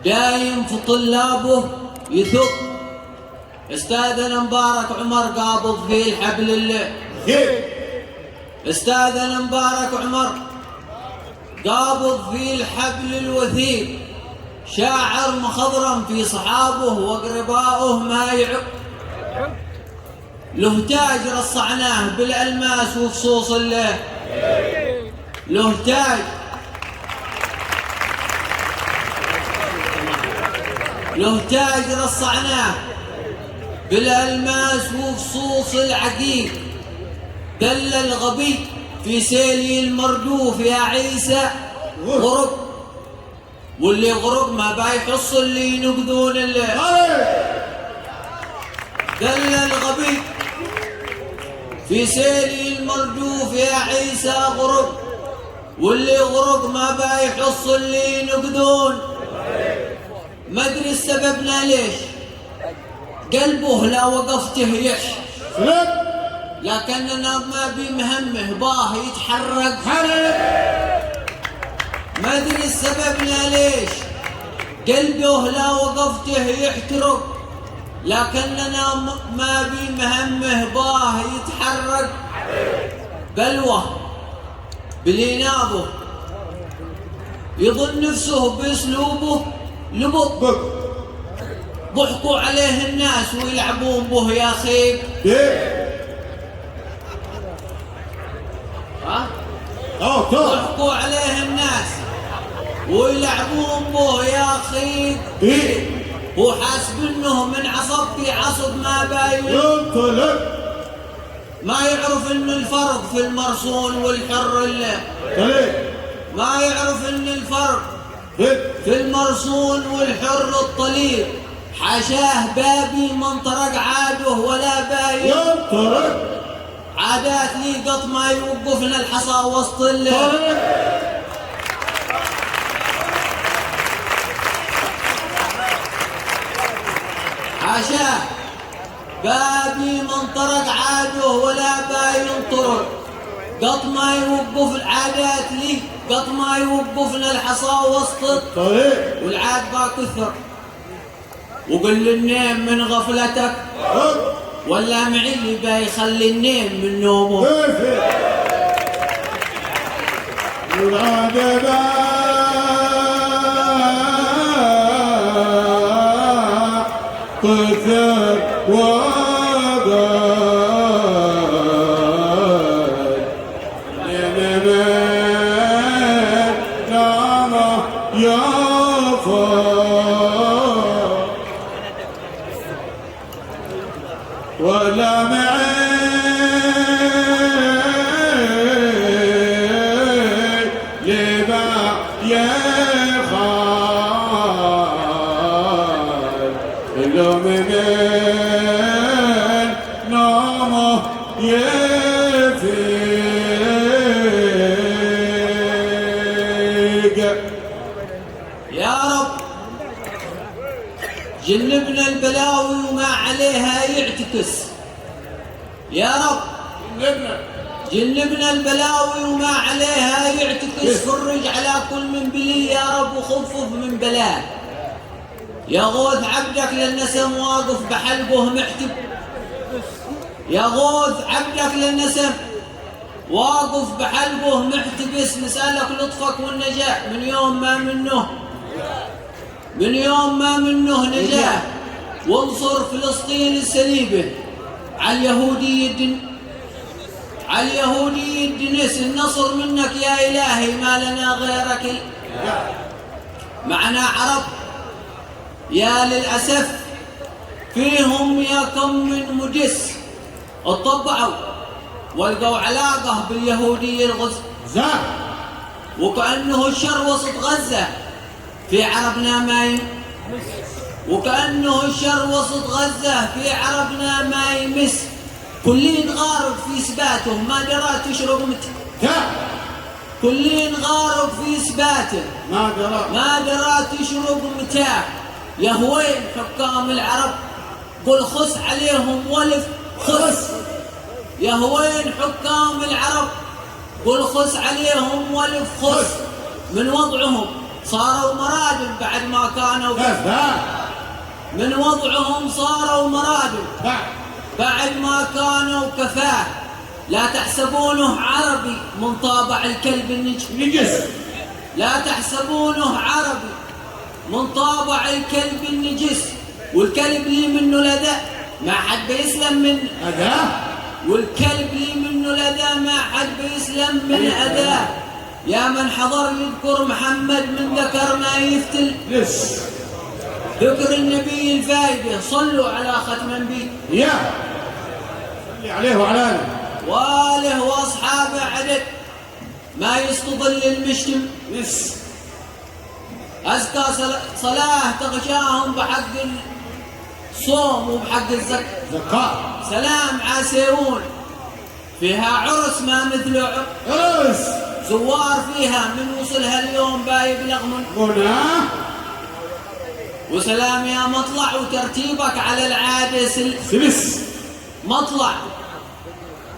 دايم في طلابه يثق. استاذنا مبارك عمر قابض في الحبل الله. استاذنا مبارك عمر قابض في الحبل الوثيق، شاعر مخضرم في صحابه واقربائه ما يعق. له تاج رصعناه بالالماس وفصوص الله. له تاج، له تاج رصعناه بالالماس وفصوص العقيق. دل الغبي في سيلي المردوف يا عيسى غرب، واللي غرب ما بايحص اللي ينقذون الله. دل الغبي في سيلي المردوف يا عيسى غرب، واللي غرب ما بايحص اللي ينقذون. ما ادري سببنا ليش قلبه لا وقفته يش، لكننا ما بمهمه باه يتحرك. ما ادري سببنا ليش قلبه لا وقفته يحترق، لكننا ما بمهمه باه يتحرك. بلوه بلينابه يظن نفسه باسلوبه لبط. ضحكوا عليه الناس ويلعبون به يا خيب. ضحكوا عليه الناس ويلعبون به يا خيب. هو حاسب انه من عصب في عصب ما باين. ما يعرف ان الفرق في المرصون والحر الله. ما يعرف ان الفرق في المرصون والحر الطليق. حاشاه بابي من طرق عاده ولا باين. عادات لي قط ما يوقفنا الحصى وسط الليل. حاشاه بابي من طرق عاده ولا باين طرق. قط ما يوقف العادات لي قط ما يوقفنا الحصى وسط الطريق. والعاد كثر وقل النيم من غفلتك ولا معي اللي بيخلي النيم من نومه. كثر وقال لمن نام يفا ولا معي لما يخال إلا من نام يفيق. يا رب جنبنا البلاوي وما عليها يعتكس. يا رب جنبنا البلاوي وما عليها يعتكس. فرج على كل من بلي يا رب وخفف من بلاه. يا غوث عبدك للنسم واقف بحلقه محتب. يا غوث عبدك للنسم واقف بحلقه محتبس. نسألك لطفك والنجاة من يوم ما منه نجاة. وانصر فلسطين السليبة على اليهودي الدنس. النصر منك يا إلهي ما لنا غيرك. معنا عرب يا للأسف فيهم يا كم من مجس اتطبعوا والقوا علاقة باليهودي الغزة. وكأنه الشر وسط غزة في عربنا ما وكأنه الشر وسط غزة في عربنا ما يمس. كلين غارب في سباته ما درى تشرب متى. كلين غارب في سباته ما درى تشرب متى. يا هوين حكام العرب قل خس عليهم ولف خس. يا هوين حكام العرب قل خس عليهم ولف خس. من وضعهم صاروا مرادم بعد ما كانوا من وضعهم صاروا مرادم بعد ما كانوا كفاه. لا تحسبونه عربي من طابع الكلب النجس، لا تحسبونه عربي من طابع الكلب النجس. والكلب لي منه لدى ما حد بيسلم من أذاه، والكلب لي منه لدى ما حد بيسلم من أذاه. يا من حضر يذكر محمد من ذكرنا يفتل ذكر النبي الفايدة. صلوا على ختم النبي يا صلي عليه وعلى آله وآله وأصحابه عدد ما يستظل المشتم. أزكى صلاة تغشاهم بحق الصوم وبحق زكاة. سلام عسيرون فيها عرس ما مثل عرس، زوار فيها من وصلها اليوم بايبلغ من هنا. وسلام يا مطلع وترتيبك على العادة سلس مطلع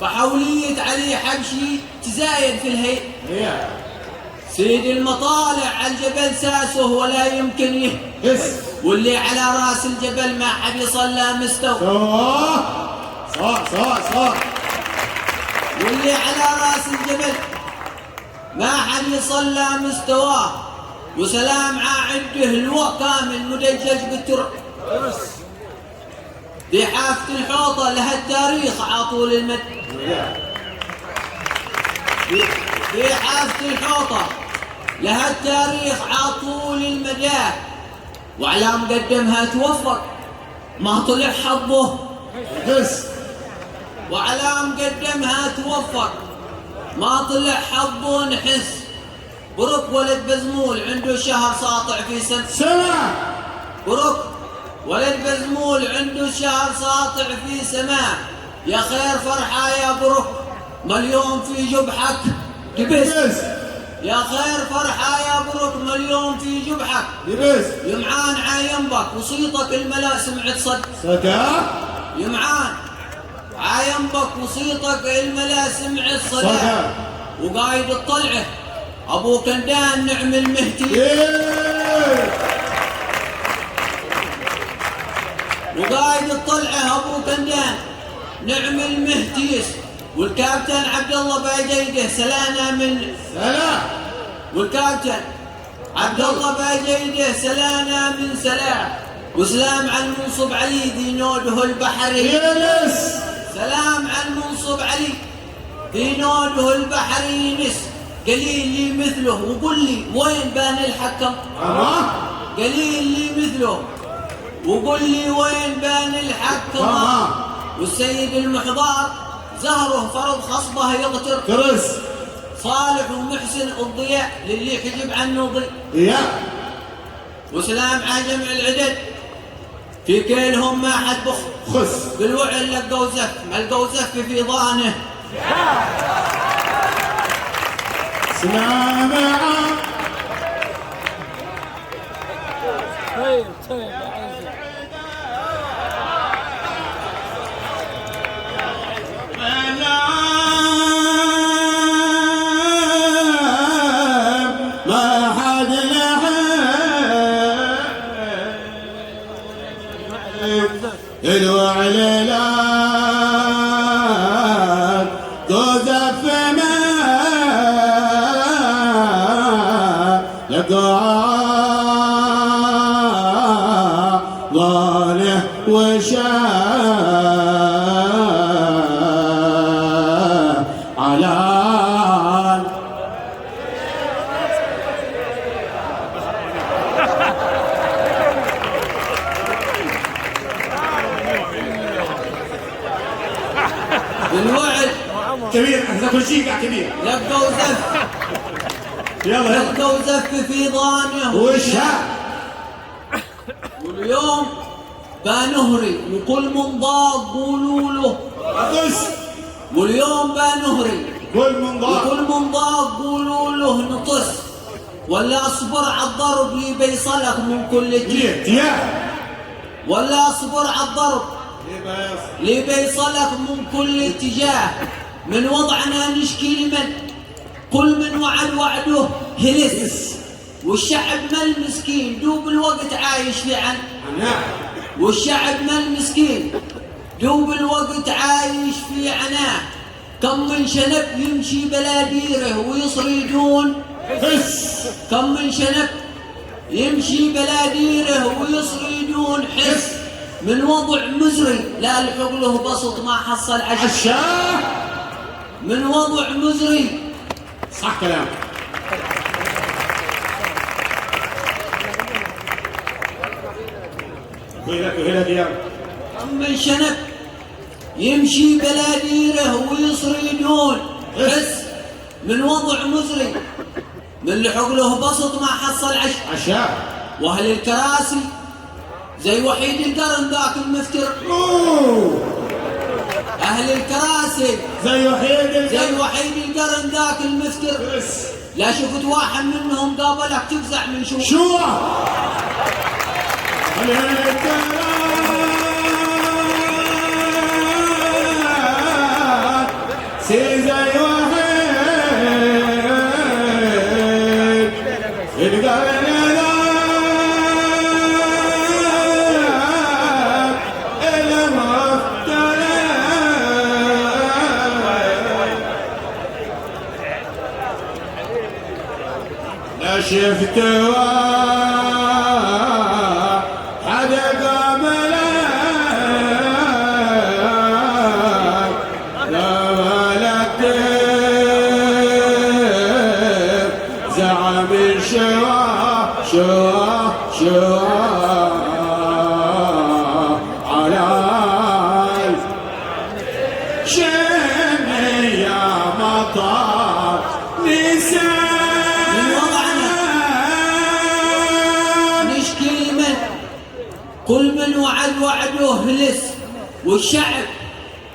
بحولية علي حبشي تزايد في الهيئة. سيد المطالع على الجبل ساسه ولا يمكن واللي على راس الجبل ما حد يصلى مستوى. صح. واللي على راس الجبل ما حد يصلى مستواه. وسلام عنده الوى كامل مدجج بالتراب. في حافة الحوطة لها التاريخ عطول المد. في حافة الحوطة لها التاريخ عطول المدى. وعلى مقدمها توفق ما طلع حظه. وعلى مقدمها توفق ما طلع حظه نحس. برك ولد بزمول عنده شهر ساطع في سنة. برك ولد بزمول عنده شهر ساطع في سماء. يا خير فرحة يا برك مليون في جبحك دبس. يا خير فرحة يا برك مليون في جبحك دبس. يمعان عاينبك وصيتك الملا سمعت يمعان عاينبك وصيتك الملا سمعت صدى. وقايد الطلعة ابو كندان نعم المهتي. وقايد الطلعة ابو كندان نعم المهتيس. والكابتن عبد الله باجيده سلانا من والكابتن عبد الله باجيده سلانا من سلام. وسلام على المنصب علي ذي نوده البحري. سلام على المنصب علي ذي نوده البحري نس. قليل لي مثله وقل لي وين بان الحكم. قليل لي مثله وقل لي وين بان الحكم. والسيد المحضار زهره فرض خصبه يغتر. صالح ومحسن الضياء للي حجب عنه ضياء. وسلام على جمع العدد في كيلهم ما حد خس. بالوعل لقوا زف ما لقوا زف في ضانه. سلام طيب ما حد الوعل لا تزف ما لقى ضاله وشاء على بالوعد كبير. كل شيء قاعد كبير. لقوا زف يلا لقوا زف في ضانه وشاء. واليوم بنهري وكل من ضاق قولوا له. واليوم بنهري كل من ضاق وكل من ضاق قولوا له نطس. ولا اصبر على الضرب لي بيصلك من كل اتجاه. ولا اصبر على الضرب لي بيصلك من كل اتجاه. من وضعنا نشكي لمن كل من وعد وعده هلس. والشعب ما المسكين دوب الوقت عايش في عناء. والشعب ما المسكين دوب الوقت عايش في عناء. كم من شنب يمشي بلا ديره ويصري دون حس. كم من شنب يمشي بلا ديره ويصري دون حس. من وضع مزري لا لحق له بسط ما حصل عشاه. من وضع مزري. صح كلام. وهلك يا كم من شنب يمشي بلا ديره ويصري دون حس. من وضع مزري من لحق له بسط ما حصل عشاه. واهل الكراسي زي وحيد القرن ذاك المفتر. اهل الكراسي زي وحيد القرن ذاك المفتر. بس. لا شفت واحد منهم قابلك تفزع من شو سي زي وحيد القرن شفت واحد قام لك لا ولد زعم شوا على شمي يا مطار نساء كل من وعده هلس. والشعب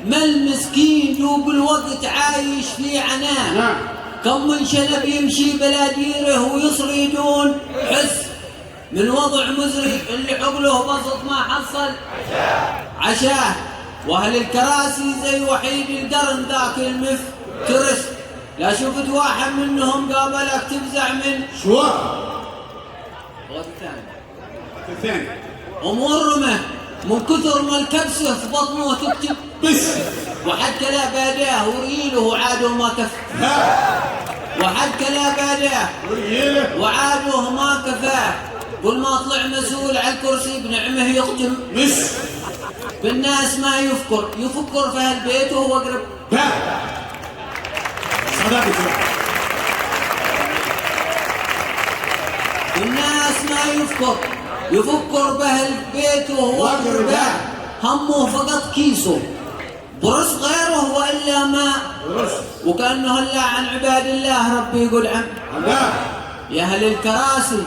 ما المسكين دوب الوقت عايش في عناء. كم من شنب يمشي بلا ديره ويصري دون حس. من وضع مزري اللي عقله بسط ما حصل عشاه. واهل الكراسي زي وحيد القرن ذاك المفترس. لا شفت واحد منهم قابلك تفزع من شو الثاني ومورمه من كثر ما الكبسه في بطنه تكتب بس. وحتى لا باداه وريله وعاده ما كفاه. وحتى لا باداه وعاده ما كفاه. كل ما طلع مسؤول على الكرسي بنعمه يختم بس. بالناس ما يفكر في هالبيت وهو قرب. الناس ما يفكر بهالبيت وهو قرباه. همه فقط كيسه برص غيره والا ما وكانه هلا عن عباد الله ربي يقول عن يا اهل الكراسي.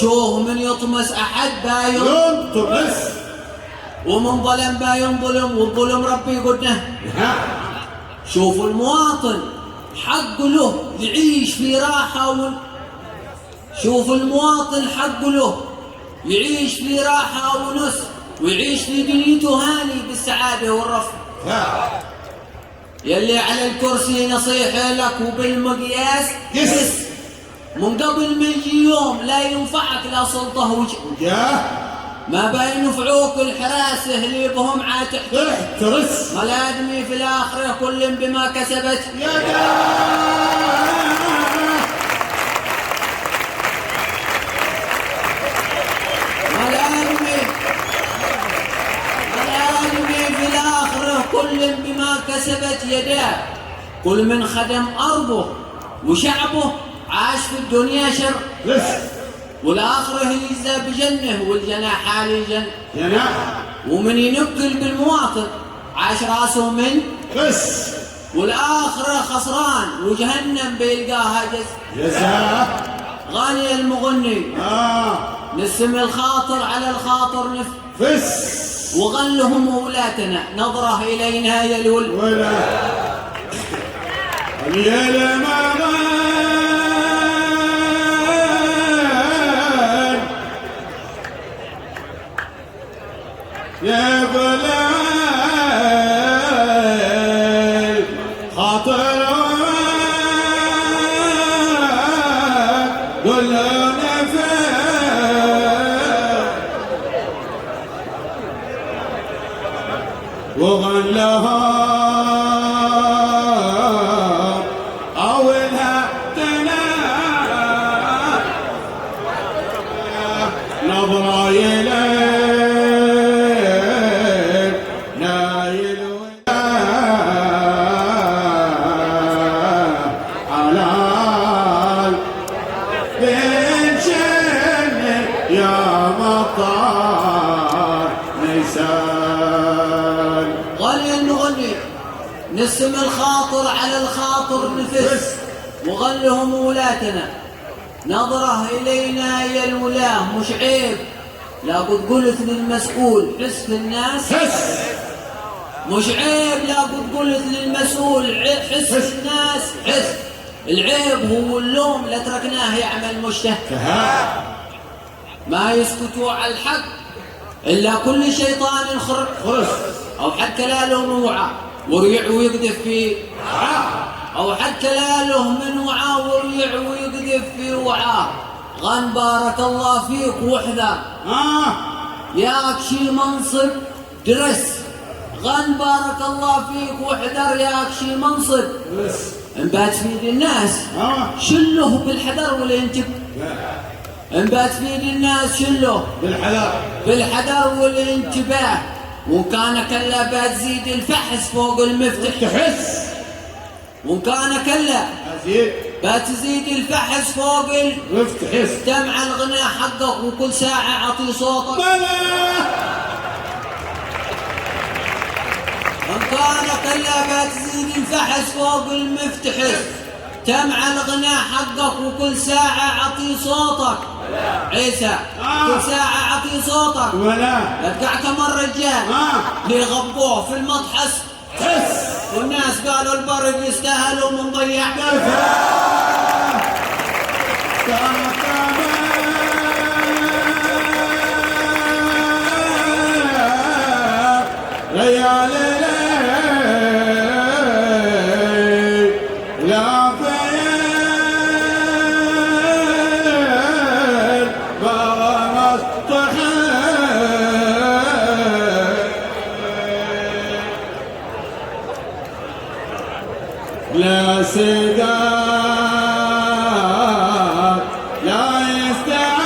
شوه من يطمس احد باين ومن ظلم باين ظلم والظلم ربي يقول شوفوا المواطن حق له يعيش في راحه شوف المواطن حق له يعيش في راحة ونس ويعيش في دنيته هاني بالسعادة والرفع. يلي على الكرسي نصيحة لك وبالمقياس يس. من قبل ما يجي يوم لا ينفعك لا سلطة وجه. ما بينفعوك الحراسة اللي بهم ترس. ما الآدمي في الآخرة كل بما كسبت في الآخرة كل بما كسبت يداه. كل من خدم أرضه وشعبه عاش في الدنيا شر والآخرة يجزى بجنة والجنة حالي جنة. ومن ينقل بالمواطن عاش راسه من والآخرة خسران وجهنم بيلقاها جزاء. غالي المغني نسم الخاطر على الخاطر نفس وغلهم مولاتنا نظره إلينا يلول ولا يا بلال خاطر قل وغلها أولها تنام نظرة يلين نايل على بين شن يا مطار نيسان. غني نغني نسم الخاطر على الخاطر نفس وغلهم ولاتنا نظره إلينا يا الولاه مش عيب لا قد قلت للمسؤول حس في الناس حس مش عيب لا قد قلت للمسؤول حس في الناس حس العيب هو اللوم لا تركناه يعمل مشتهى ما يسكتوا على الحق إلا كل شيطان خرس أو حتى لا له موعى وريع ويقذف فيه أو حتى لا له من وعى وريع ويقذف في وعاه. غن بارك الله فيك واحذر ياك شي منصب درس غن بارك الله فيك واحذر ياك شي منصب انبات في يد الناس شله بالحذر ولا ينتبه انبات في يد الناس شله بالحذر والانتباه وان كان كلا بتزيد الفحص فوق المفتح تحس وان كان كلا بتزيد الفحص فوق المفتح استمع الغناء حقك وكل ساعة عطي صوتك وان كان كلا بتزيد الفحص فوق المفتح تمع الغناء حقك وكل ساعة عطي صوتك عيسى كل ساعة عطي صوتك ولا ارجع كم الرجال اللي غبوه في المطحس والناس قالوا البرد يستاهلوا من ضيع ليالي لا فين بغى لا سقاط لا يستعد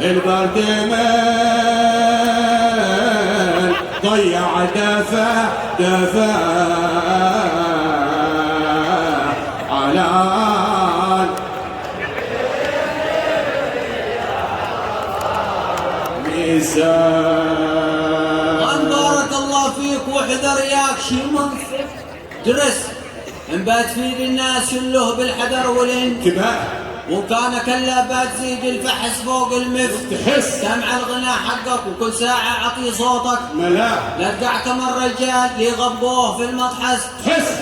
البرد من ضيع دفع على نساء. بارك الله فيك واحذر ياك شي منصب درس انبات في يد الناس شله بالحذر والانتباه وان كان كلا بتزيد الفحص فوق المفتح سمع الغناء حقك وكل ساعة عطي صوتك لا تقع كم الرجال اللي غبوه في المطحس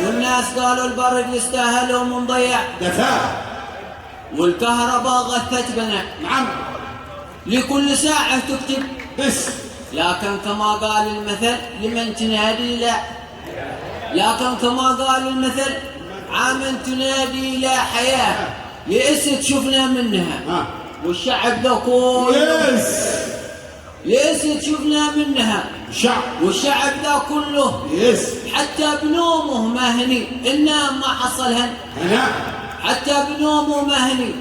والناس قالوا البرد يستاهلوا من ضيع دفاع والكهرباء غثت بنا نعم لكل ساعة تكتب بس لكن كما قال المثل لمن تنادي لا لكن كما قال المثل عامن تنادي لا حياة يئست شفنا منها والشعب ذا كله يئست شفنا منها والشعب ذا كله حتى بنومه ما هني النام ما حصل هنا حتى بنومه ما هني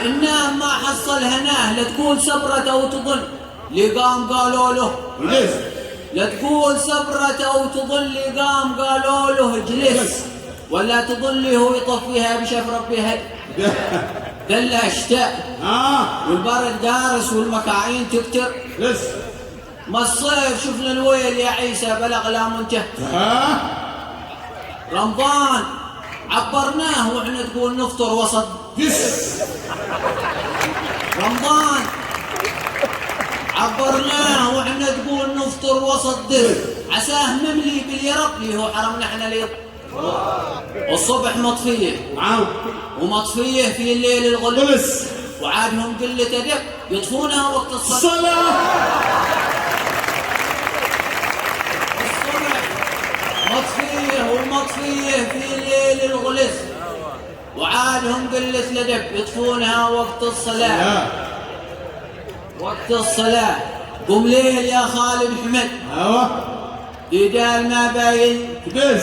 النام ما حصل هناه لا تقول صبرت او تظن لقام قالوا له لا تقول صبرت او تظل لقام قالوا له اجلس ولا تظل هو يطفيها بشف ربها دلها اشتاء والبرد دارس والمكاعين تكتر ما الصيف شفنا الويل يا عيسى بلغ لا منتهى رمضان عبرناه واحنا تقول نفطر وسط رمضان عبرناه واحنا تقول نفطر وسط دل عساه مملي باليرب لي هو حرمنا احنا ليه الصبح مطفيه ومطفيه في الليل الغلس وعادهم قلة أدب يطفونها وقت الصلاة الصبح مطفيه ومطفيه في الليل الغلس وعادهم قلة الأدب يطفونها وقت الصلاة وقت الصلاة قم ليل يا خالد حمد ايوه رجال ما باين بس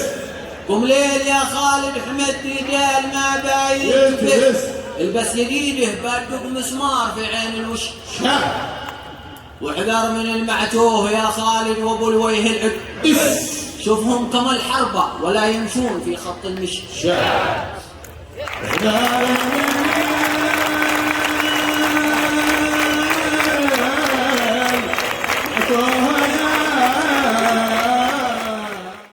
قم ليل يا خالد حمد رجال ما باين بس البس جديده بدق مسمار في عين الوش شا واحذر من المعتوه يا خالد وابو الويه العب بس شوفهم كما الحربة ولا يمشون في خط المشي شا